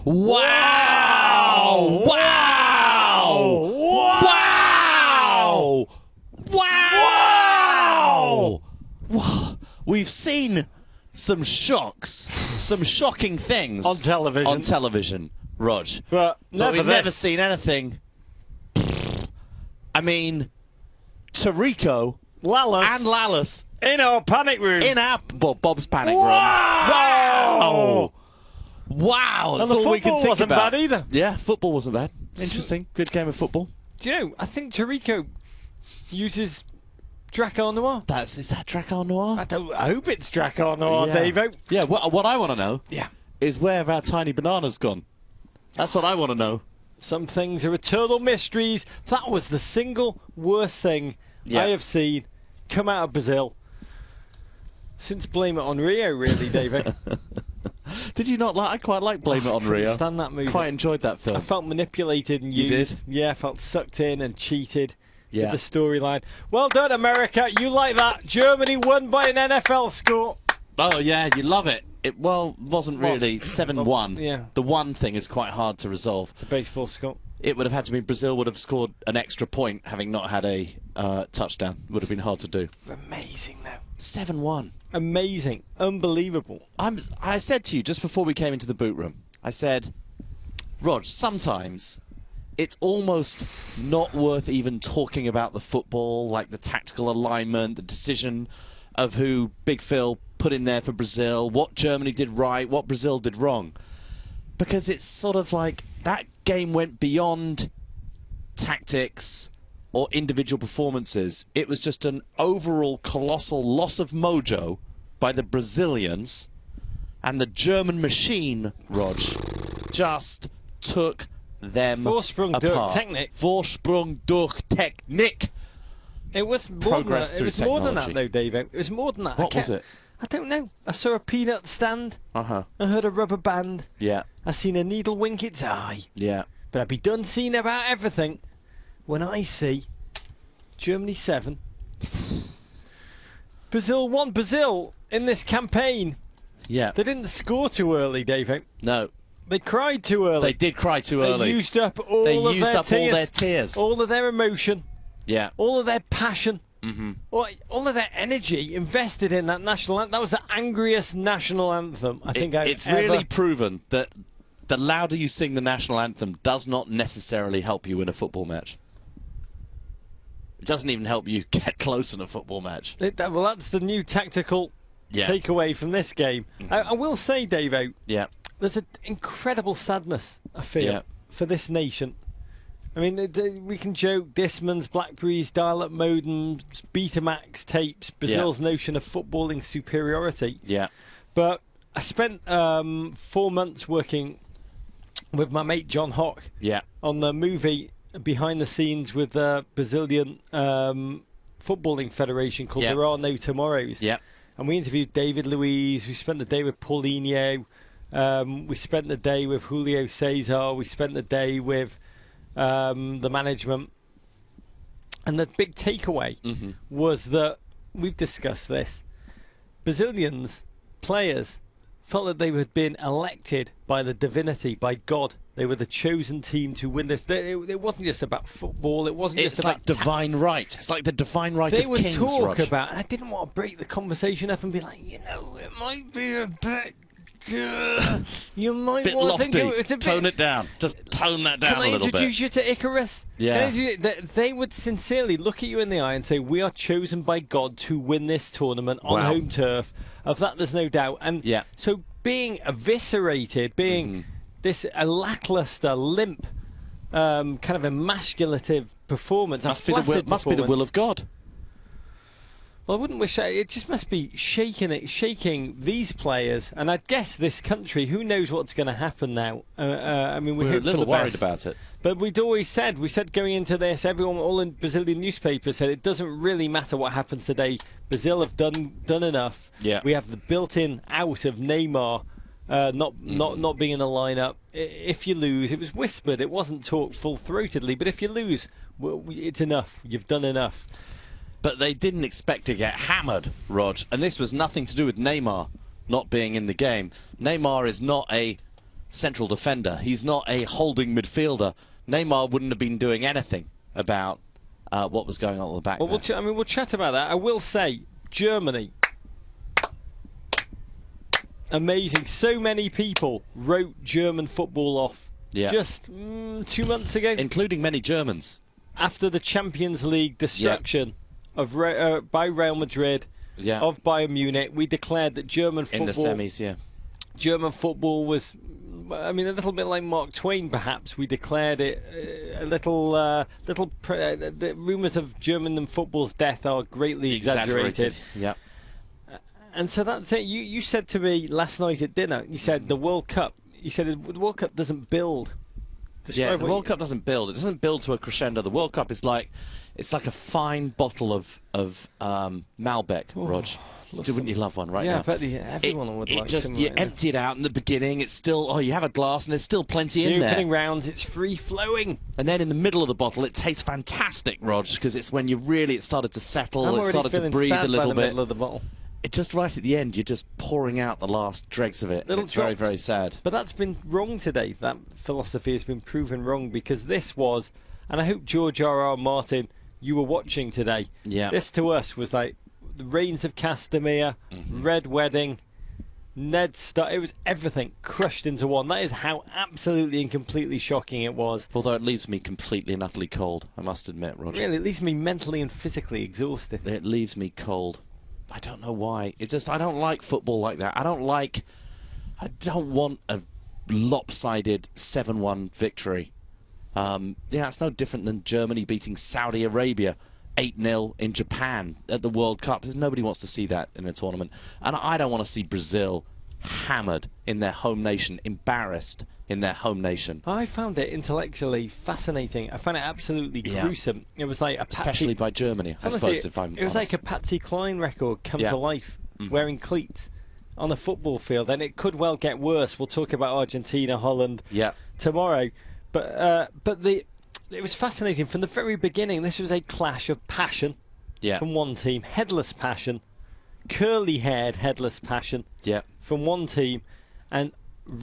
Wow! Wow! Wow! Wow! Wow! We've seen some shocks, some shocking things on television, Rog. But we've never seen anything. I mean, Tarico and Lallis in our panic room. Bob's panic room. Wow! Wow! And That's the all we can football think wasn't about. bad either. Yeah, football wasn't bad. Interesting. Good game of football. Do you know, I think Tarico uses Drakkar Noir. Is that Drakkar Noir? I hope it's Drakkar Noir, Davo. Yeah, what I want to know is where have our tiny bananas gone? That's what I want to know. Some things are eternal mysteries. That was the single worst thing I have seen come out of Brazil since Blame It on Rio, really, David. Did you not like? I quite like Blame It on Rio. Stand that movie. Quite enjoyed that film. I felt manipulated and used. You did? Yeah, I felt sucked in and cheated with the storyline. Well done, America. You like that. Germany won by an NFL score. Oh, yeah, you love it. It wasn't really 7-1. Yeah. The one thing is quite hard to resolve. It's a baseball score. It would have had to be Brazil would have scored an extra point, having not had a touchdown. Would have been hard to do. Amazing, though. 7-1. Amazing. Unbelievable. I said to you just before we came into the boot room, I said, Rog, sometimes it's almost not worth even talking about the football, like the tactical alignment, the decision of who Big Phil put in there for Brazil, what Germany did right, what Brazil did wrong. Because it's sort of like that game went beyond tactics or individual performances. It was just an overall colossal loss of mojo by the Brazilians, and the German machine, Rog, just took them Vorsprung apart. durch Technik. Vorsprung durch Technik. It was more than that. It was more than that, though, Dave. It was more than that. What was it? I don't know. I saw a peanut stand. I heard a rubber band. Yeah. I seen a needle wink its eye. Yeah. But I'd be done seeing about everything when I see Germany 7, Brazil 1. Brazil in this campaign. Yeah. They didn't score too early, Dave. No. They cried too early. They did cry too early. They used up all their tears. All of their emotion. Yeah. All of their passion. Mm-hmm. All of their energy invested in that national anthem. That was the angriest national anthem I think I've It's ever... really proven that the louder you sing the national anthem does not necessarily help you in a football match. It doesn't even help you get close in a football match. Well, that's the new tactical takeaway from this game. Mm-hmm. I will say, Davo, there's an incredible sadness, I feel, for this nation. I mean, we can joke Disman's, Blackberries, dial-up modems, Betamax tapes, Brazil's notion of footballing superiority. Yeah. But I spent 4 months working with my mate John Hock on the movie behind the scenes with the Brazilian Footballing Federation called There Are No Tomorrows. Yeah. And we interviewed David Luiz. We spent the day with Paulinho. We spent the day with Julio Cesar. We spent the day with the management. And the big takeaway was that, we've discussed this, Brazilians, players, felt that they had been elected by the divinity, by God. They were the chosen team to win this. It wasn't just about football. It wasn't just about... It's like divine right. It's like the divine right of kings, They would talk Rog. about... And I didn't want to break the conversation up and be like, you know, it might be a bit... you might bit want lofty. to think it's a bit... Tone it down. Just tone that down a little bit. Can I introduce you to Icarus? Yeah. They would sincerely look at you in the eye and say, we are chosen by God to win this tournament on home turf. Of that, there's no doubt. And so being eviscerated, being this lackluster, limp, kind of emasculative performance, must be the will of God. Well, I wouldn't wish that. It just must be shaking these players, and I guess this country. Who knows what's going to happen now? I mean, we're a little worried about it. But we'd always said, going into this, everyone, all in Brazilian newspapers said it doesn't really matter what happens today. Brazil have done enough. Yeah. We have the built-in out of Neymar not being in the lineup. If you lose, it was whispered. It wasn't talked full-throatedly. But if you lose, well, it's enough. You've done enough. But they didn't expect to get hammered, Rog. And this was nothing to do with Neymar not being in the game. Neymar is not a central defender. He's not a holding midfielder. Neymar wouldn't have been doing anything about what was going on at the back. Well, we'll chat about that. I will say, Germany, amazing. So many people wrote German football off just 2 months ago, including many Germans. After the Champions League destruction of by Real Madrid, of Bayern Munich, we declared that German football in the semis. German football was, I mean, a little bit like Mark Twain, perhaps. We declared it the rumours of German football's death are greatly exaggerated. Yeah. And so that's it. You said to me last night at dinner, you said the World Cup. You said the World Cup doesn't build. The World Cup doesn't build. It doesn't build to a crescendo. The World Cup is like, it's like a fine bottle of Malbec, Rog. Wouldn't you love one right now? Yeah, I bet everyone would like some. You empty it out in the beginning. It's still, you have a glass and there's still plenty in there. Opening rounds, it's free flowing. And then in the middle of the bottle, it tastes fantastic, Rog, because it's when it started to settle, it started to breathe a little bit. Middle of the bottle. It just right at the end, you're just pouring out the last dregs of it. It's very, very sad. But that's been wrong today. That philosophy has been proven wrong, because this was, and I hope George R.R. Martin, you were watching today. Yeah. This to us was like the Reigns of Castamere, Red Wedding, Ned Stark. It was everything crushed into one. That is how absolutely and completely shocking it was. Although it leaves me completely and utterly cold, I must admit, Roger. Really, it leaves me mentally and physically exhausted. It leaves me cold. I don't know why. It's just, I don't like football like that. I don't want a lopsided 7-1 victory. It's no different than Germany beating Saudi Arabia 8-0 in Japan at the World Cup. Nobody wants to see that in a tournament. And I don't want to see Brazil hammered in their home nation, embarrassed in their home nation. I found it intellectually fascinating. I found it absolutely gruesome. It was like especially by Germany, I suppose, if I'm honest. It was like a Patsy Cline record come to life, wearing cleats on a football field, and it could well get worse. We'll talk about Argentina, Holland tomorrow. But it was fascinating from the very beginning. This was a clash of passion from one team, headless passion, curly-haired headless passion from one team, and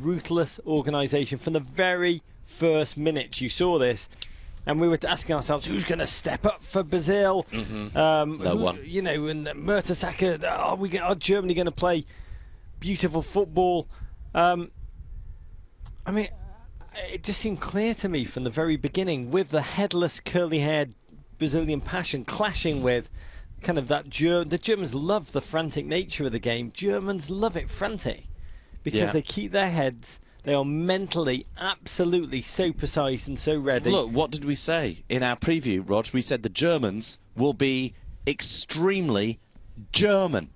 ruthless organisation from the very first minute you saw this. And we were asking ourselves, who's going to step up for Brazil? No one. You know, and Mertesacker, are Germany going to play beautiful football? I mean, it just seemed clear to me from the very beginning, with the headless, curly-haired Brazilian passion clashing with kind of that the Germans love the frantic nature of the game. Germans love it frantic because they keep their heads. They are mentally absolutely so precise and so ready. Look, what did we say in our preview, Rog? We said the Germans will be extremely German.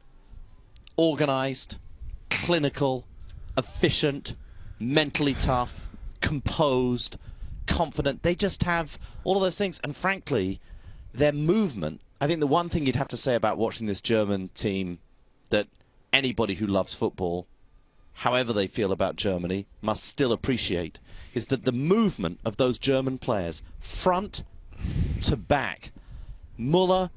Organised, clinical, efficient, mentally tough, composed, confident. They just have all of those things. And frankly, their movement, I think the one thing you'd have to say about watching this German team that anybody who loves football, however they feel about Germany, must still appreciate, is that the movement of those German players, front to back. Muller,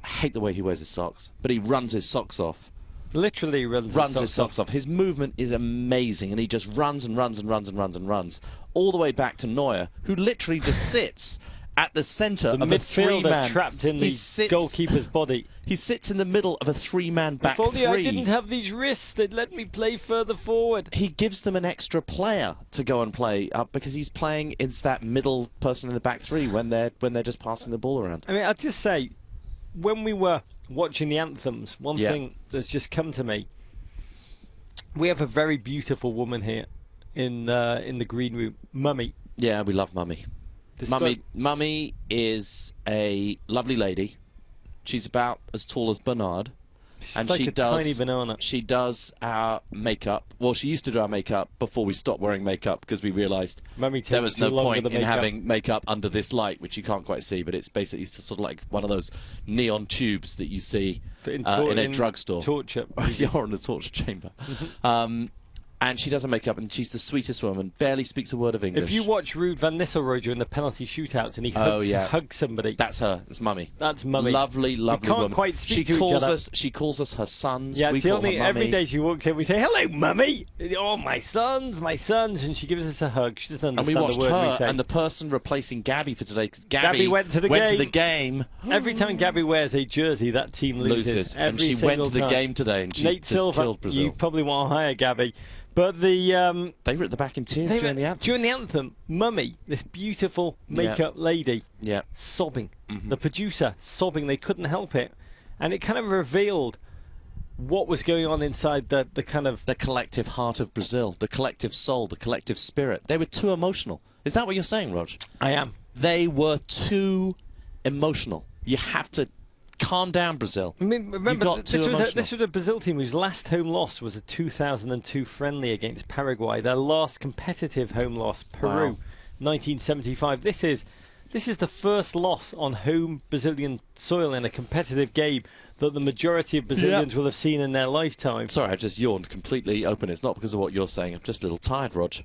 I hate the way he wears his socks, but he runs his socks off. Literally runs his socks off. His movement is amazing, and he just runs and runs and runs and runs and runs all the way back to Neuer, who literally just sits at the centre of a three-man. Trapped in the goalkeeper's body. He sits in the middle of a three-man back three. If only I didn't have these wrists, they'd let me play further forward. He gives them an extra player to go and play up because he's playing as that middle person in the back three when they're just passing the ball around. I mean, I'll just say, when we were watching the anthems, one thing that's just come to me. We have a very beautiful woman here in the green room, Mummy. Yeah, we love Mummy. Mummy is a lovely lady. She's about as tall as Bernard. And like tiny banana. She does our makeup. Well, she used to do our makeup before we stopped wearing makeup because we realised there was no point in having makeup under this light, which you can't quite see, but it's basically sort of like one of those neon tubes that you see in a drugstore. Torture. Or in a torture chamber. And she doesn't make up, and she's the sweetest woman. Barely speaks a word of English. If you watch Ruud van Nistelrooy during the penalty shootouts and he hugs somebody, that's her. It's Mummy. That's Mummy. Lovely, lovely we can't woman. quite speak to each other. She calls us her sons. Yeah, we call her Mummy. Every day she walks in, we say, "Hello, Mummy." Oh, my sons, and she gives us a hug. She doesn't understand and we watched the word her we say. And the person replacing Gabby for today, because Gabby went to the game. Every time Gabby wears a jersey, that team loses. And she went to the game today, and she Nate just Silver, killed Brazil. You probably want to hire Gabby. But they were at the back in tears during the anthem. During the anthem, Mummy, this beautiful makeup lady, sobbing. Mm-hmm. The producer sobbing. They couldn't help it, and it kind of revealed what was going on inside the collective heart of Brazil, the collective soul, the collective spirit. They were too emotional. Is that what you're saying, Rog? I am. They were too emotional. You have to calm down, Brazil. I mean, remember, this was a Brazil team whose last home loss was a 2002 friendly against Paraguay. Their last competitive home loss, Peru, 1975. This is the first loss on home Brazilian soil in a competitive game that the majority of Brazilians will have seen in their lifetime. Sorry, I just yawned completely open. It's not because of what you're saying. I'm just a little tired, Rog.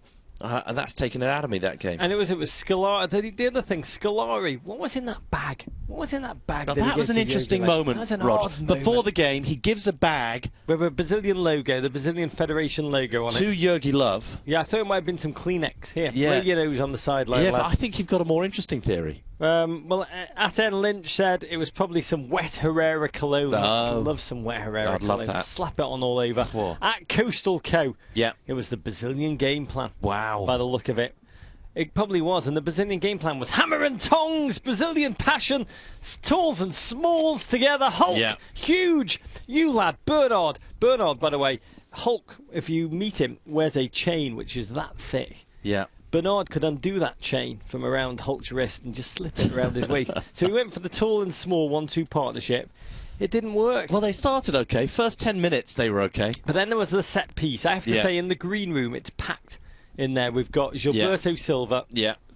And that's taken it out of me, that game. And it was Scolari. The other thing, Scolari. What was in that bag? Now, that was an interesting moment, Rog. Before the game, he gives a bag with a Brazilian logo, the Brazilian Federation logo on it. To Jurgi Löw. Yeah, I thought it might have been some Kleenex. Here, yeah. blow your nose on the sideline. Yeah, but I think you've got a more interesting theory. Well, Aten Lynch said it was probably some wet Herrera cologne. I love some wet Herrera I'd love that. Slap it on all over. Whoa. At Coastal Co. Yeah. It was the Brazilian game plan. Wow. By the look of it. It probably was, and the Brazilian game plan was hammer and tongs, Brazilian passion, talls and smalls together, Hulk, huge, you lad, Bernard, by the way, Hulk, if you meet him, wears a chain which is that thick. Yeah. Bernard could undo that chain from around Hulk's wrist and just slip it around his waist. So he went for the tall and small 1-2 partnership. It didn't work. Well, they started okay. First 10 minutes, they were okay. But then there was the set piece. I have to say, in the green room, it's packed in there. We've got Gilberto Silva,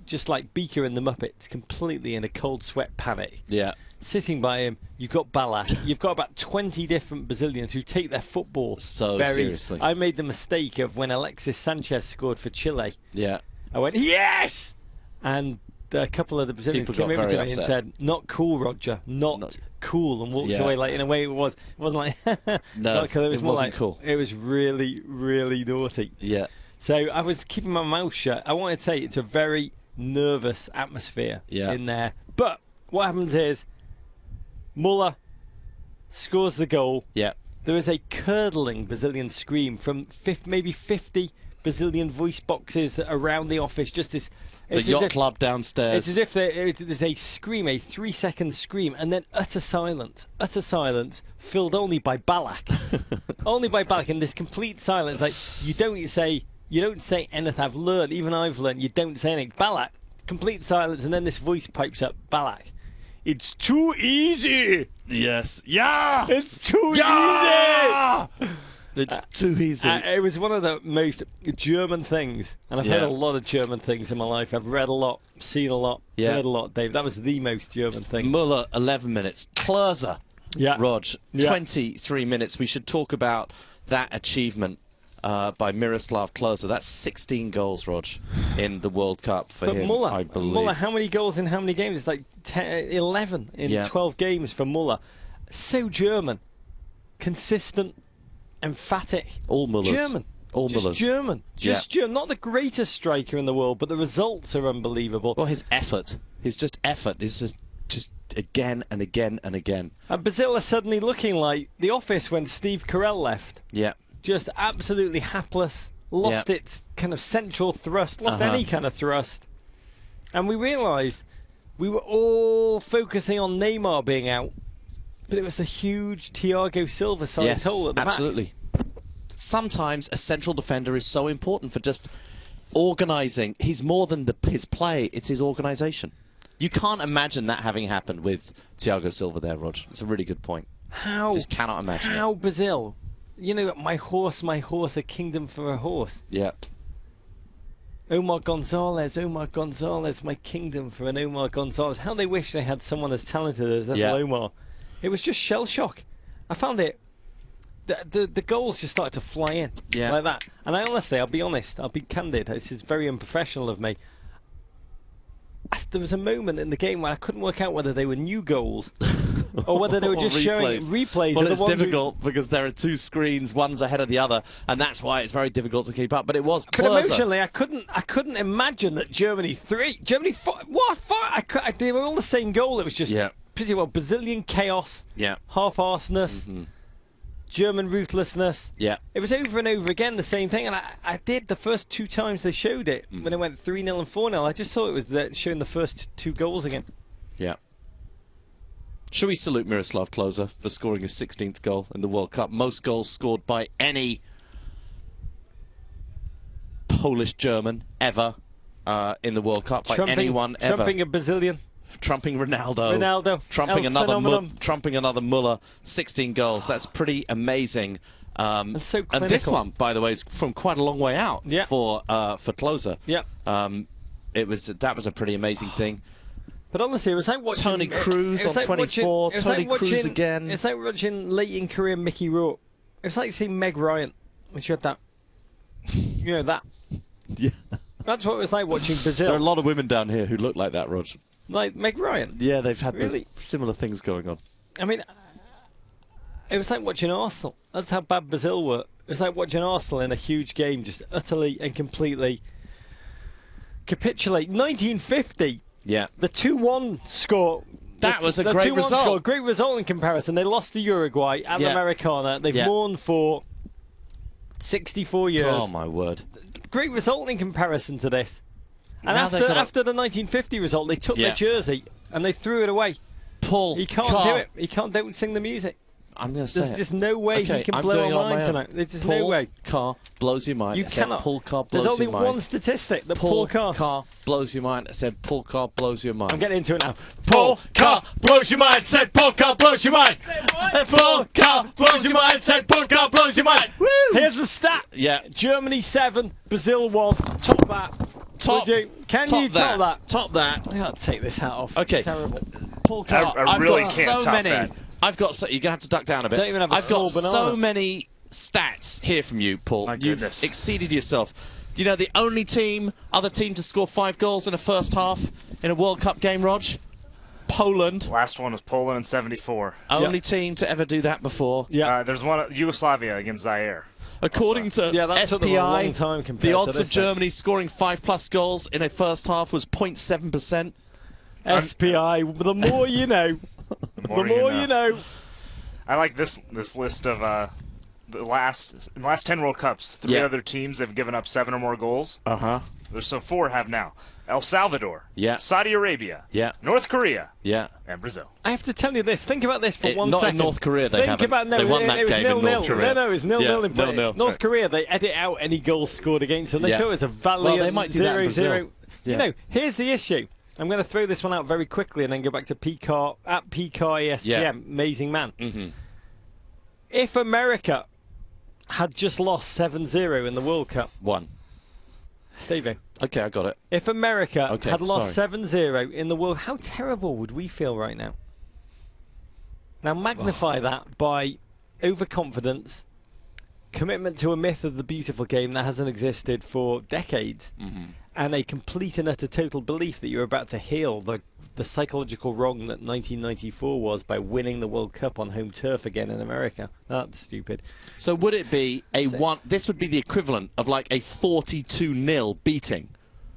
just like Beaker in the Muppets, completely in a cold sweat panic. Yeah. Sitting by him, you've got Ballack. You've got about 20 different Brazilians who take their football so very seriously. I made the mistake of when Alexis Sanchez scored for Chile. Yeah. I went, yes! And a couple of the Brazilians came over to me and said, not cool, Roger, not cool, and walked away. Like, in a way, it wasn't like, no, cool. it wasn't cool. It was really, really naughty. Yeah. So I was keeping my mouth shut. I want to say it's a very nervous atmosphere in there. But what happens is Muller scores the goal. Yeah. There is a curdling Brazilian scream from maybe 50 Brazilian voice boxes around the office. Just this. The yacht club downstairs. It's as if there's a scream, a 3-second scream, and then utter silence, filled only by Ballack. Only by Ballack, in this complete silence. Like, you don't say anything. I've learned, even I've learned, you don't say anything. Ballack, complete silence, and then this voice pipes up, Ballack. It's too easy. Yes. Yeah. It's too easy. It's too easy. It was one of the most German things, and I've heard a lot of German things in my life. I've read a lot, seen a lot, heard a lot, Dave. That was the most German thing. Muller, 11 minutes. Klose, Rog, 23 minutes. We should talk about that achievement by Miroslav Klose. That's 16 goals, Rog, in the World Cup for him, Muller, I believe. Muller, how many goals in how many games? It's like 11 in 12 games for Muller. So German, consistent, emphatic. All Mullers. German. All Mullers. German. Just German. Not the greatest striker in the world, but the results are unbelievable. Well, his effort. His effort is just again and again and again. And Brazil are suddenly looking like The Office when Steve Carell left. Yeah. Just absolutely hapless. Lost its kind of central thrust. Lost any kind of thrust. And we realised we were all focusing on Neymar being out. But it was the huge Thiago Silva sized hole at the absolutely. back. Sometimes a central defender is so important for just organising. He's more than his play, it's his organisation. You can't imagine that having happened with Thiago Silva there, Rog. It's a really good point. Just cannot imagine How Brazil? You know, my horse, a kingdom for a horse. Yeah. Omar Gonzalez, my kingdom for an Omar Gonzalez. How they wish they had someone as talented as little Omar. It was just shell shock. I found it the goals just started to fly in like that. And I honestly, I'll be honest, I'll be candid. This is very unprofessional of me. There was a moment in the game where I couldn't work out whether they were new goals or whether they were just showing replays. Well, it's difficult because there are two screens, one's ahead of the other, and that's why it's very difficult to keep up. But it was But emotionally, I couldn't imagine that Germany 3, Germany 4, what? 5? They were all the same goal. It was just pretty well Brazilian chaos, half-arsedness. German ruthlessness. Yeah. It was over and over again the same thing, and I did the first 2 times they showed it when it went 3-0 and 4-0. I just thought it was showing the first 2 goals again. Yeah. Should we salute Miroslav Klose for scoring his 16th goal in the World Cup? Most goals scored by any Polish German ever in the World Cup, by anyone ever. Trumping a Brazilian. Trumping Ronaldo. Trumping another Muller. 16 goals. That's pretty amazing. And so clinical. And this one, by the way, is from quite a long way out for Klose. Yeah. That was a pretty amazing thing. But honestly, it was like watching Tony Cruz on 24. Tony Cruz again. It's like watching late in career Mickey Rourke. It was like seeing Meg Ryan when she had that. You know that. Yeah. That's what it was like watching Brazil. There are a lot of women down here who look like that, Rog. Like Meg Ryan? Yeah, they've had similar things going on. I mean, it was like watching Arsenal. That's how bad Brazil were. It was like watching Arsenal in a huge game just utterly and completely capitulate. 1950. Yeah. The 2-1 score. That was a great result. Score, great result in comparison. They lost to Uruguay at the Americana. They've mourned for 64 years. Oh, my word. Great result in comparison to this. And after the 1950 result, they took their jersey and they threw it away. Paul, he can't do it. He don't sing the music. I'm going to say There's just no way he can blow our mind tonight. There's just no way. Paul Carr blows your mind. You cannot. Paul Carr blows your mind. There's only one statistic that Paul Carr blows your mind. I said Paul Carr blows your mind. I'm getting into it now. Paul Carr blows your mind. Said Paul Carr blows your mind. Paul Carr blows your mind. Said Paul Carr blows your mind. Woo! Here's the stat. Yeah. Germany 7, Brazil 1. Top that. Can you top that? Top that. I can't take this hat off. Okay. It's terrible. Paul Carr, I really can't top that. I've got so you're gonna have to duck down a bit. Don't even have a I've got banana. so many stats here from you, Paul. You've exceeded yourself. You know the only other team to score 5 goals in a first half in a World Cup game, Rog? Poland. Last one was Poland in '74. Only team to ever do that before. Yeah. There's one Yugoslavia against Zaire. According to SPI, the odds of Germany scoring 5+ goals in a first half was 0.7%. SPI, the more you know. The more you know. I like this list of the last 10 World Cups. 3 other teams have given up 7 or more goals. So 4 have now. El Salvador. Yeah. Saudi Arabia. Yeah. North Korea. Yeah. And Brazil. I have to tell you this. Think about this for 1 not second. In North Korea, they haven't. They won that game in North Korea. No, it's 0-0 in North Korea. They edit out any goals scored against them. They show it's a valiant 0-0. You know, here's the issue. I'm going to throw this one out very quickly and then go back to PCAR at PCAR ESPN. Amazing man. If America had just lost 7-0 in the World Cup. Davey. Okay, I got it. If America had lost 7-0 in the World, how terrible would we feel right now? Now magnify that by overconfidence, commitment to a myth of the beautiful game that hasn't existed for decades, and a complete and utter total belief that you're about to heal the psychological wrong that 1994 was by winning the World Cup on home turf again in America. That's stupid. So would it be this would be the equivalent of like a 42-0 beating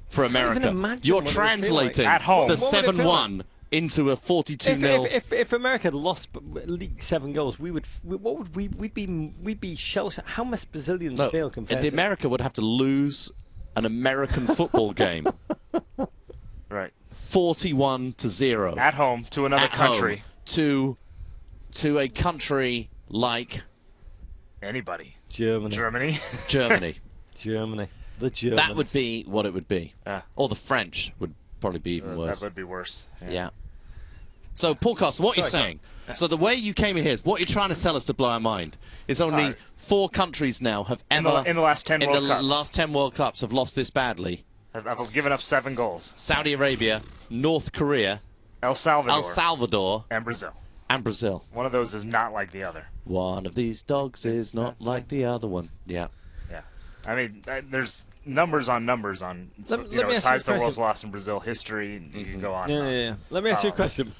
for America. You're translating at home the 7-1 into a 42-0. If America had lost league 7 goals, we'd be shell shocked. How must Brazilians feel compared to America would have to lose an American football game. Right. 41-0 at home to another country. To a country like anybody. Germany. Germany. The Germans. That would be what it would be. Or the French would probably be even worse. That would be worse. Yeah. So, Paul Carson, what you're saying, so the way you came in here is what you're trying to tell us to blow our mind is only 4 countries now have ever, in the last 10 World Cups. last 10 World Cups have lost this badly. I've given up 7 goals. Saudi Arabia, North Korea, El Salvador, and Brazil. One of those is not like the other. One of these dogs is not like the other one. Yeah. Yeah. I mean, there's numbers on numbers on ties the world's lost in Brazil history. And you can go on. Yeah. Let me ask you a question.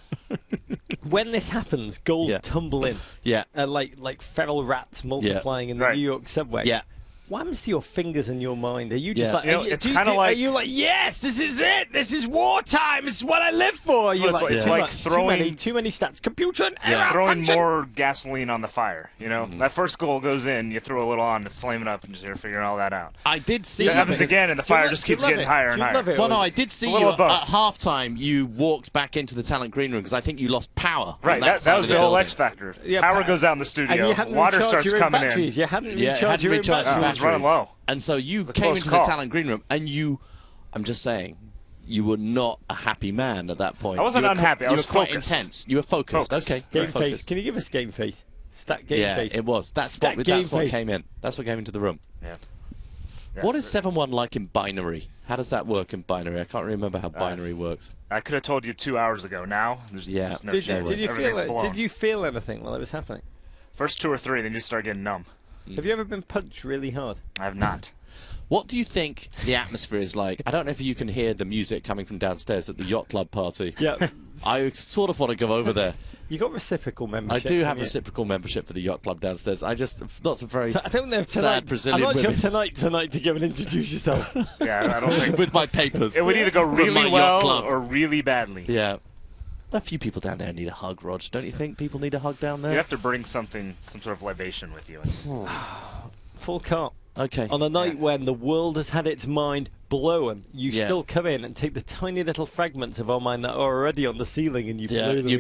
When this happens, goals tumble in. Yeah. Like feral rats multiplying in the New York subway. Yeah. What happens to your fingers and your mind? Are you just like, it's kind of like, are you like, yes, this is it. This is wartime. This is what I live for. You're like, it's like throwing too many stats. Computer and throwing more gasoline on the fire. You know, that first goal goes in, you throw a little on to flame it up, and you're figuring all that out. I did see it happens again, and the fire just keeps getting higher and higher. Well, no, I did see you at halftime. You walked back into the talent green room because I think you lost power. Right, that was the whole X factor. Power goes out in the studio, water starts coming in. You hadn't recharged your batteries. It was running low. And so you came into the talent green room, and I'm just saying, you were not a happy man at that point. I wasn't unhappy. I was quite intense. You were focused. Okay. Game face. Can you give us game face? Stat game face. Yeah, it was. That's what came in. That's what came into the room. Yeah. What is 7-1 like in binary? How does that work in binary? I can't remember how binary works. I could have told you 2 hours ago. Now, there's no chance. Did you feel anything while it was happening? First 2 or 3, then you start getting numb. Have you ever been punched really hard? I have not. What do you think the atmosphere is like? I don't know if you can hear the music coming from downstairs at the yacht club party. Yeah. I sort of want to go over there. You got reciprocal membership. I do have reciprocal membership for the yacht club downstairs. I just not some very I don't know sad Brazilian I'm not women. tonight to go and introduce yourself. Yeah, I don't think with my papers. It would either go really well or really badly. Yeah. A few people down there need a hug, Rog. Don't you think people need a hug down there? You have to bring some sort of libation with you. Full cart. Okay. On a night when the world has had its mind blown, you still come in and take the tiny little fragments of our mind that are already on the ceiling and you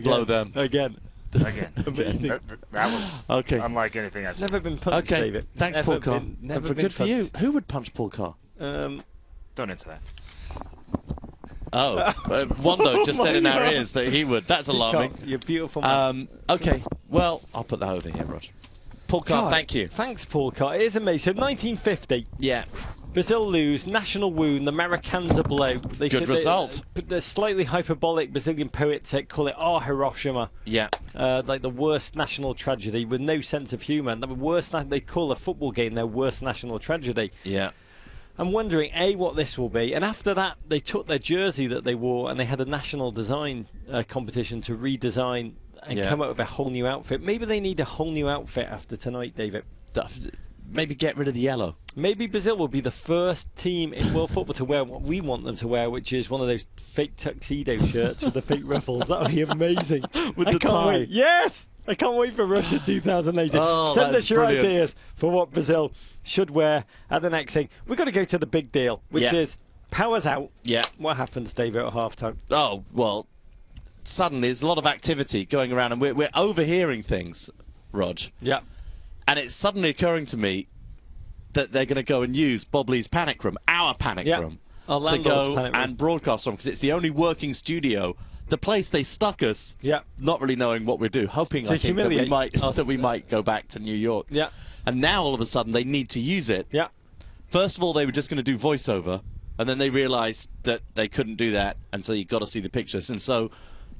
blow them again. Again. That was unlike anything I've seen. Never been punched, David. Thanks, Paul Carr. And for good for you. Who would punch Paul Carr? Don't answer that. Oh, Wando just said in our ears that he would. That's alarming. You're beautiful, man. Okay, well, I'll put that over here, Rog. Paul Carr, thank you. Thanks, Paul Carr. It is amazing. So 1950. Yeah. Brazil lose, national wound, the Maracanã blow. Good result. The slightly hyperbolic Brazilian poets call it Hiroshima. Yeah. Like the worst national tragedy with no sense of humour. The worst. They call a football game their worst national tragedy. Yeah. I'm wondering, what this will be. And after that, they took their jersey that they wore and they had a national design competition to redesign and come up with a whole new outfit. Maybe they need a whole new outfit after tonight, David. Maybe get rid of the yellow. Maybe Brazil will be the first team in world football to wear what we want them to wear, which is one of those fake tuxedo shirts with the fake ruffles. That would be amazing. With the tie. Wait. Yes! I can't wait for Russia 2018. Send us your ideas for what Brazil should wear at the next thing. We've got to go to the big deal, which is power's out. Yeah. What happens, David, at halftime? Oh, well, suddenly there's a lot of activity going around and we're overhearing things, Rog. Yeah. And it's suddenly occurring to me that they're going to go and use Bob Lee's Panic Room, our Panic Room, to go and broadcast from, because it's the only working studio. The place they stuck us, not really knowing what we do, hoping I think that we might go back to New York. Yeah. And now all of a sudden they need to use it. Yeah. First of all, they were just going to do voiceover, and then they realised that they couldn't do that, and so you've got to see the pictures. And so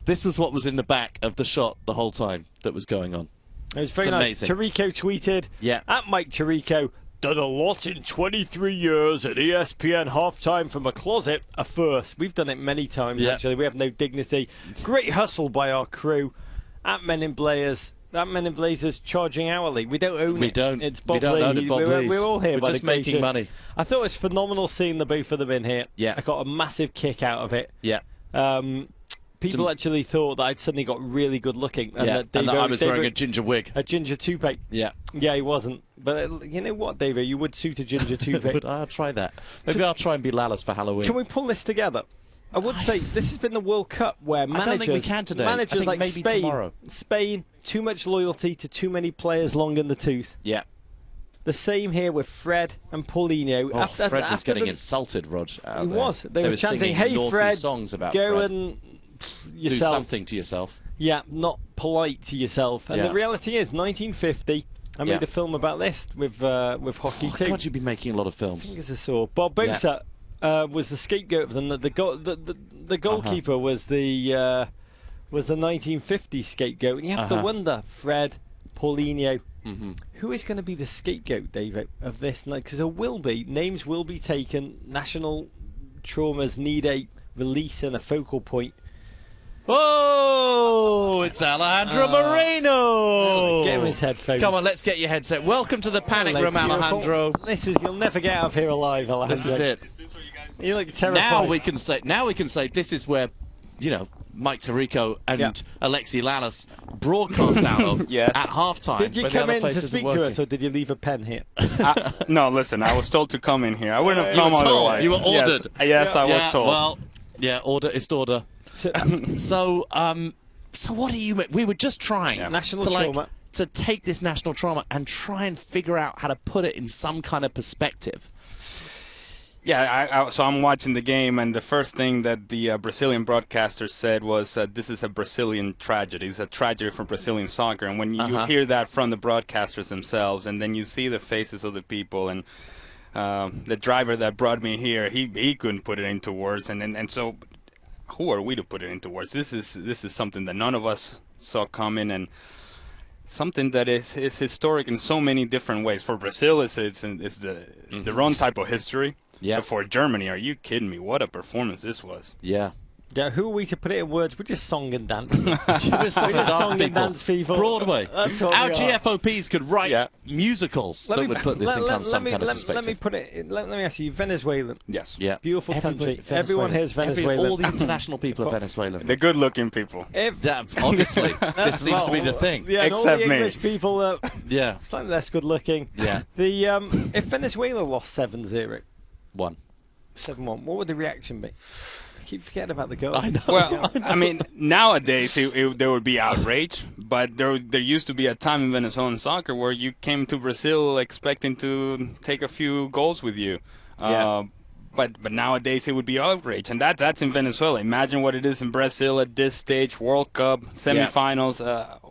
this was what was in the back of the shot the whole time that was going on. It was very nice. Tirico tweeted, at Mike Tirico, done a lot in 23 years at ESPN halftime from a closet, a first. We've done it many times, actually. We have no dignity. Great hustle by our crew. At Men in Blazers, charging hourly. We don't own it. We don't. It's Bob we don't Lee. own it, Bob We're all here We're by just the making money. I thought it was phenomenal seeing the both of them in here. Yeah. I got a massive kick out of it. Yeah. People actually thought that I'd suddenly got really good looking. And and that I was wearing a ginger wig. A ginger toupee. Yeah. Yeah, he wasn't. But you know what, David? You would suit a ginger toupee. I'll try that. Maybe I'll try and be Lalas for Halloween. Can we pull this together? I would say this has been the World Cup where managers, I don't think we can today. Managers I think like maybe tomorrow. Spain, too much loyalty to too many players long in the tooth. Yeah. The same here with Fred and Paulinho. Oh, Fred was getting insulted, Rog. He was. They were chanting, "Hey, Fred, songs about go Fred. and do something to yourself." Yeah, not polite to yourself. And the reality is, 1950. I made a film about this with hockey too. God, you've been making a lot of films. Fingers are sore. Barbosa was the scapegoat of them. The goalkeeper was the 1950 scapegoat, and you have to wonder, Fred, Paulinho. Who is going to be the scapegoat, David, of this? Because names will be taken. National traumas need a release and a focal point. Oh, it's Alejandro Moreno. Get him his headphones. Come on, let's get your headset. Welcome to the panic room, Alejandro. You'll never get out of here alive, Alejandro. This is it. Is this what you guys You look terrified. Now we can say this is where, Mike Tirico and Alexi Lalas broadcast out of Yes. at halftime. Did you when the come other in to places are speak to working. us, or did you leave a pen here? No, listen, I was told to come in here. I wouldn't have come were told. otherwise. You were ordered. Yes, I was told. Well, order is order. So what do you? We were just trying National to trauma. to take this national trauma and try and figure out how to put it in some kind of perspective. Yeah, so I'm watching the game, and the first thing that the Brazilian broadcaster said was this is a Brazilian tragedy. It's a tragedy for Brazilian soccer. And when you hear that from the broadcasters themselves, and then you see the faces of the people, and the driver that brought me here, he couldn't put it into words. And so who are we to put it into words? This is something that none of us saw coming, and something that is historic in so many different ways. For Brazil, it's their own type of history. Yeah. But for Germany, are you kidding me? What a performance this was. Yeah. Yeah, who are we to put it in words? We're just song and dance. We're song and dance people. Broadway. That's what Our we are. GFOPs could write musicals that would put this in some kind of perspective. Let me put it. Let me ask you, Venezuelan. Yes. Yeah. Beautiful country. Venezuelan. Everyone here is Venezuelan. All the international people are Venezuelan. The good-looking people. Obviously, this seems to be the thing. Yeah, and Except all the me. English people are Yeah. slightly less good looking. Yeah. The if Venezuela lost 7-0, 1. 7-1, what would the reaction be? I keep forgetting about the goal. I know. Well, I mean, nowadays there would be outrage, but there used to be a time in Venezuelan soccer where you came to Brazil expecting to take a few goals with you. Yeah. But nowadays it would be outrage, and that's in Venezuela. Imagine what it is in Brazil at this stage, World Cup, semifinals,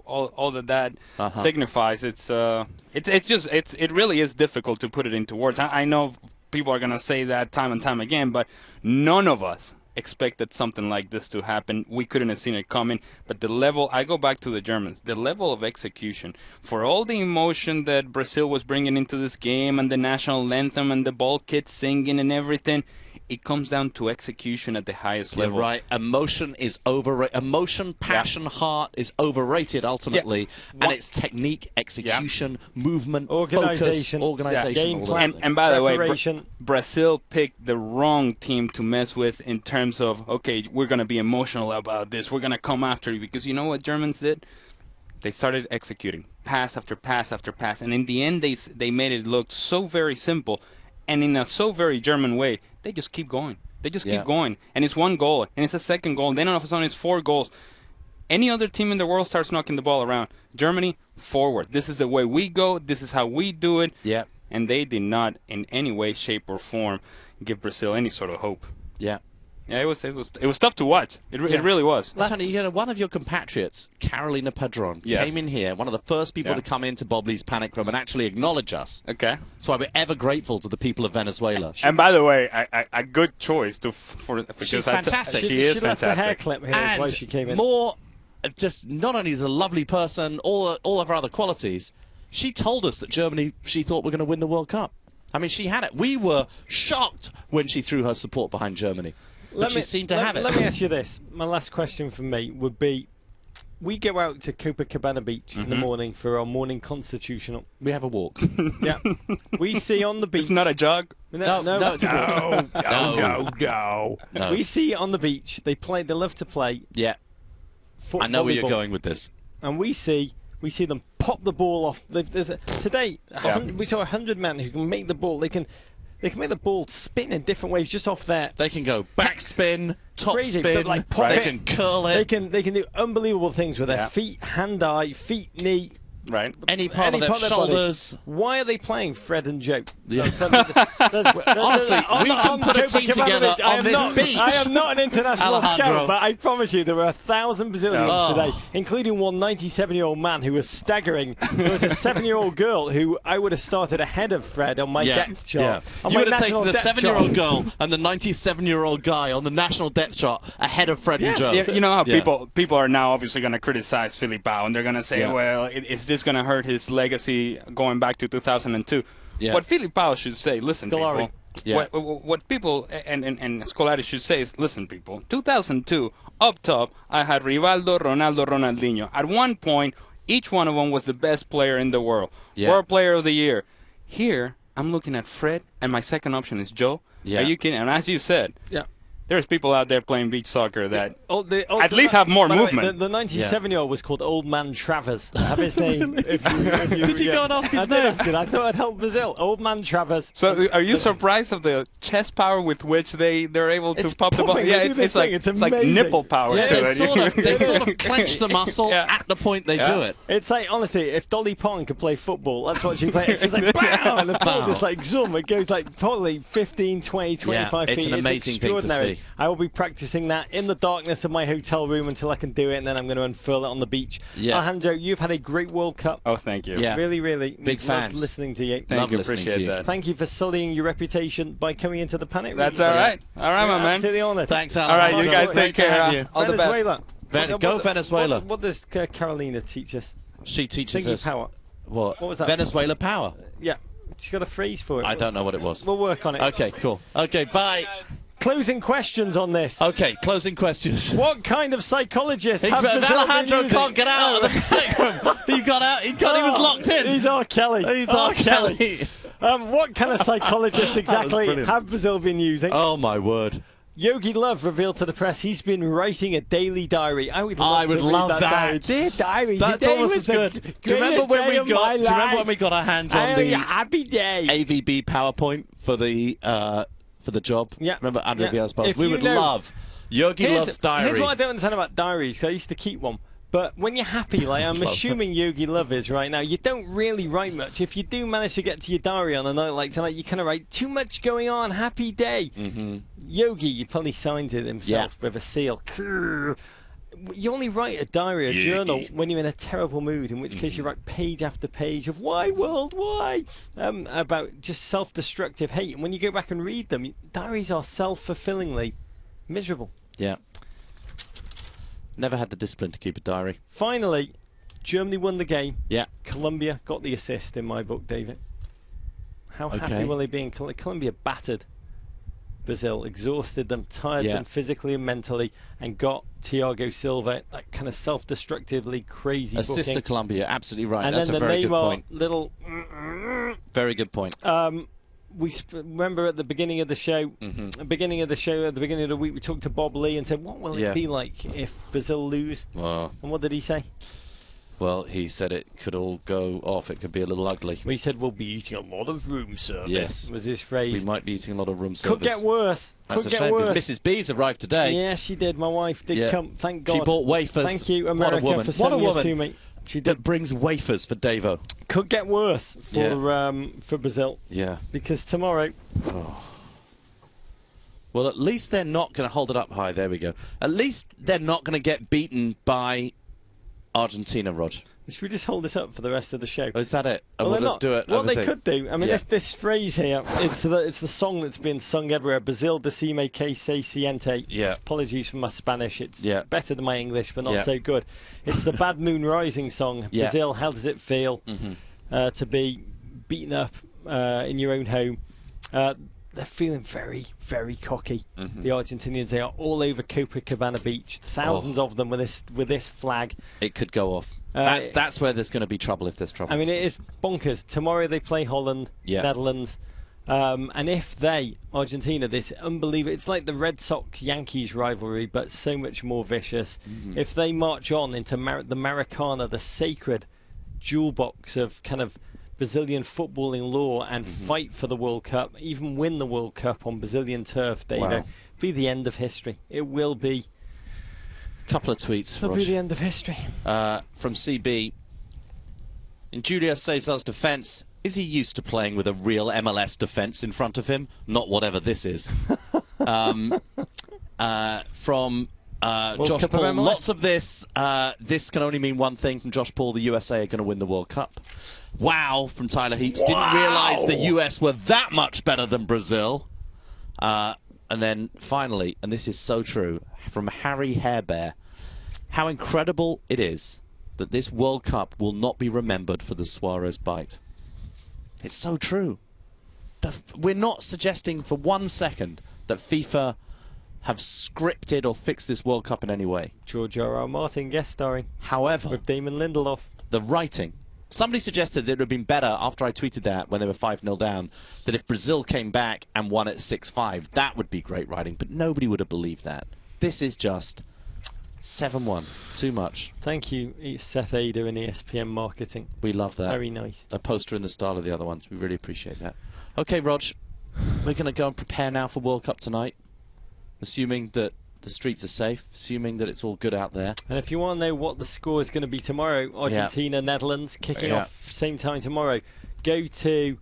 all that signifies. It really is difficult to put it into words. I know people are gonna say that time and time again, but none of us expected something like this to happen. We couldn't have seen it coming. But the level, I go back to the Germans, the level of execution, for all the emotion that Brazil was bringing into this game and the national anthem and the ball kids singing and everything, it comes down to execution at the highest level. You're right. Emotion is overrated. Emotion, passion, heart is overrated ultimately, and it's technique, execution, movement, Organisation. focus, organization. Game all plan. those And by the way, Preparation. Brazil picked the wrong team to mess with in terms of, okay, we're going to be emotional about this. We're going to come after you. Because you know what Germans did? They started executing pass after pass after pass. And in the end, they made it look so very simple. And in a so very German way, they just keep going. They just keep going. And it's one goal. And it's a second goal. And then all of a sudden it's 4 goals. Any other team in the world starts knocking the ball around. Germany, forward. This is the way we go. This is how we do it. Yeah. And they did not in any way, shape, or form give Brazil any sort of hope. Yeah. Yeah, it was tough to watch. It really was. Listen, one of your compatriots, Carolina Padron, came in here, one of the first people to come into Bobley's Panic Room and actually acknowledge us. Okay. So I'm ever grateful to the people of Venezuela. And by the way, a good choice because She's fantastic. She is She left the hair fantastic. clip here. That's why she came in. More, just not only is a lovely person, all of her other qualities, she told us that Germany, she thought were going to win the World Cup. I mean, she had it. We were shocked when she threw her support behind Germany. But she seemed to have it. Let me ask you this. My last question from me would be, we go out to Copacabana Beach in the morning for our morning constitutional. We have a walk. Yeah. We see on the beach. It's not a jog. No, it's a walk. No. We see on the beach, they love to play. Yeah. I know where you're going with this. And we see them pop the ball off. Today, we saw 100 men who can make the ball. They can make the ball spin in different ways just off there. They can go backspin, top Crazy, spin. but like pop they it. can curl it. They can do unbelievable things with their feet, hand-eye, feet, knee. Right. Any part of their shoulders. Why are they playing Fred and Joe? Yeah. Honestly, we can put a team together on this beach. I am not an international Alejandro. scout, but I promise you there were 1,000 Brazilians today, including one 97-year-old man who was staggering. There was a 7-year-old girl who I would have started ahead of Fred on my depth chart. You would have taken the 7-year-old girl and the 97-year-old guy on the national depth chart ahead of Fred and Joe. You know how people are now obviously going to criticize Filipao, and they're going to say, well, is this is going to hurt his legacy going back to 2002. Yeah. What Filipao should say, listen, Scolari. people. Yeah. What people and Scolari should say is, listen, people. 2002, up top, I had Rivaldo, Ronaldo, Ronaldinho. At one point, each one of them was the best player in the world. Yeah. World Player of the Year. Here, I'm looking at Fred, and my second option is Joe. Yeah. Are you kidding? And as you said, Yeah. there's people out there playing beach soccer that At least have more movement. The 97-year-old was called Old Man Travers. I have his name. Did you go and ask his I did name? ask it. I thought I'd help Brazil. Old Man Travers. So, are you surprised of the chest power with which they're able to It's pop the ball? pumping. Yeah, They do it's this like thing. It's it's like amazing. nipple power Yeah, to they it. sort of clench the muscle Yeah. at the point they do it. It's like, honestly, if Dolly Parton could play football, that's what she plays. It's just like, bam! And the ball just like zoom. It goes like probably 15, 20, 25 feet. it's an amazing thing to extraordinary. see. I will be practicing that in the darkness of my hotel room until I can do it, and then I'm going to unfurl it on the beach. Yeah. Alejandro, you've had a great World Cup. Oh, thank you. Yeah. Really, really. Big loved fans. listening to you. Love Thank you. listening Appreciate to you. that. Thank you for sullying your reputation by coming into the Panic Room. That's all right. All right, my man. Absolutely honoured. Thanks, Alan. All right, you guys Great take to care. have you. All the best. Venezuela. Go Venezuela. What does Carolina teach us? She teaches Thinking us power. what was that? Venezuela power. Yeah. She's got a phrase for it. I don't know what it was. We'll work on it. Okay, cool. Okay, bye. Closing questions on this. Okay, closing questions. What kind of psychologist have Brazil been Alejandro using? can't get out of the panic room. He got out. He was locked in. He's R. Kelly. He's R. Kelly. What kind of psychologist exactly brilliant. have Brazil been using? Oh my word. Yogi Love revealed to the press he's been writing a daily diary. I would love, would to read love that. Diary. that. Dear diary, That's today almost was as good. the Do you remember greatest when we day of my got? Do you remember life. when we got our hands on Oh, the yeah, happy day. AVB PowerPoint for the job? Yeah. Remember Andrew Yeah. Villas Post? If We you would know- love Yogi Love's diary. Here's what I don't understand about diaries. 'Cause I used to keep one. But when you're happy, like I'm Love assuming Yogi Love is right now, you don't really write much. If you do manage to get to your diary on a night like tonight, you kind of write, too much going on, happy day. Mm-hmm. Yogi, you probably signs it himself with a seal. You only write a diary, a journal, when you're in a terrible mood, in which case you write page after page of why, world, why? About just self-destructive hate. And when you go back and read them, diaries are self-fulfillingly miserable. Yeah. Never had the discipline to keep a diary. Finally, Germany won the game. Yeah. Colombia got the assist in my book, David. How happy will they be in Colombia battered Brazil, exhausted them, tired them physically and mentally, and got Thiago Silva, that kind of self-destructively crazy Assist booking. to Colombia, absolutely right. And That's then a the very good Neymar point. little... Very good point. We remember at the beginning of the show, at the beginning of the week, we talked to Bob Lee and said, what will it be like if Brazil lose? And what did he say? Well, he said it could all go off. It could be a little ugly. Well, he said, we'll be eating a lot of room service, Yes. was his phrase. We might be eating a lot of room service. Could get worse. That's Could a get shame, worse. because Mrs. B's arrived today. Yeah, she did. My wife did come. Thank God. She bought wafers. Thank you, America, what a woman. for What a sending it woman to me. She that did. brings wafers for Davo. Could get worse for Brazil. Yeah. Because tomorrow... Well, at least they're not going to hold it up high. There we go. At least they're not going to get beaten by Argentina, Rog. Should we just hold this up for the rest of the show? Oh, is that it? And Well, we'll just do it. What over they thing. could do, I mean, this phrase here, it's the song that's been sung everywhere. Brazil decime que se siente. Yeah. Apologies for my Spanish. It's better than my English, but not Yeah. so good. It's the Bad Moon Rising song. Yeah. Brazil, how does it feel to be beaten up in your own home? They're feeling very, very cocky. The Argentinians, they are all over Copacabana Beach. Thousands of them with this flag. It could go off. That's where there's going to be trouble if there's trouble. I mean, it is bonkers. Tomorrow they play Holland, Netherlands. And if they, Argentina, this unbelievable, it's like the Red Sox-Yankees rivalry, but so much more vicious. If they march on into the Maracana, the sacred jewel box of kind of Brazilian footballing law, and fight for the World Cup, even win the World Cup on Brazilian turf, David, be the end of history. It will be. Couple of tweets. It'll be the end of history. From CB. In Julio Cesar's defence, is he used to playing with a real MLS defence in front of him? Not whatever this is. From Josh Cup of Paul, MLS. lots of this. This can only mean one thing from Josh Paul. The USA are going to win the World Cup. Wow, from Tyler Heaps. Didn't realise the US were that much better than Brazil. And then finally, and this is so true, from Harry Harebear, how incredible it is that this World Cup will not be remembered for the Suarez bite. It's so true. We're not suggesting for 1 second that FIFA have scripted or fixed this World Cup in any way. George R.R. Martin guest starring. However, with Damon Lindelof. The writing. Somebody suggested that it would have been better after I tweeted that when they were 5-0 down, that if Brazil came back and won at 6-5, that would be great writing. But nobody would have believed that. This is just 7-1. Too much. Thank you, Seth Ader and ESPN Marketing. We love that. Very nice. A poster in the style of the other ones. We really appreciate that. Okay, Rog, we're going to go and prepare now for World Cup tonight, assuming that the streets are safe, assuming that it's all good out there. And if you want to know what the score is going to be tomorrow, Argentina, Netherlands, kicking off same time tomorrow, go to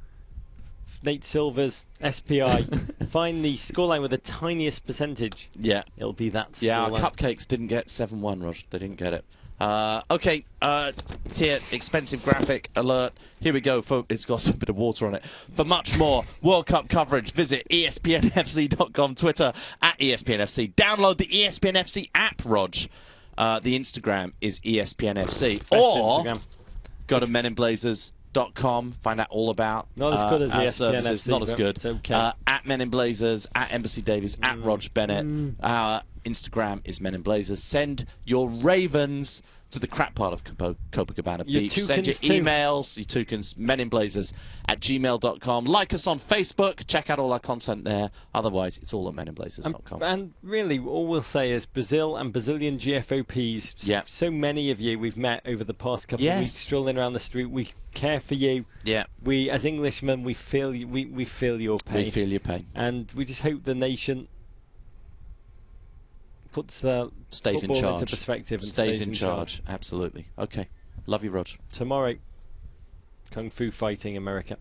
Nate Silver's SPI, find the scoreline with the tiniest percentage. Yeah. It'll be that scoreline. Yeah, our cupcakes didn't get 7-1, Rog. They didn't get it. Okay, here, expensive graphic alert. Here we go. It's got a bit of water on it. For much more World Cup coverage, visit ESPNFC.com, Twitter @ESPNFC. Download the ESPNFC app, Rog. The Instagram is ESPNFC. Or Instagram. Go to meninblazers.com, find out all about not as good as our ESPN services. FC, not as good. It's okay. @meninblazers, @Embassy Davies, @Rog Bennett. Our Instagram is Men in Blazers. Send your ravens to the crap part of Copacabana Beach. Send your emails, your toucans, meninblazers@gmail.com. Like us on Facebook. Check out all our content there. Otherwise, it's all at meninblazers.com. And really, all we'll say is Brazil and Brazilian GFOPs. Yeah. So many of you we've met over the past couple of weeks, strolling around the street. We care for you. Yeah. We, as Englishmen, we feel we feel your pain. We feel your pain. And we just hope the nation puts the stays in football charge. into perspective and stays in charge. Absolutely. Okay. Love you, Rog. Tomorrow, Kung Fu Fighting America.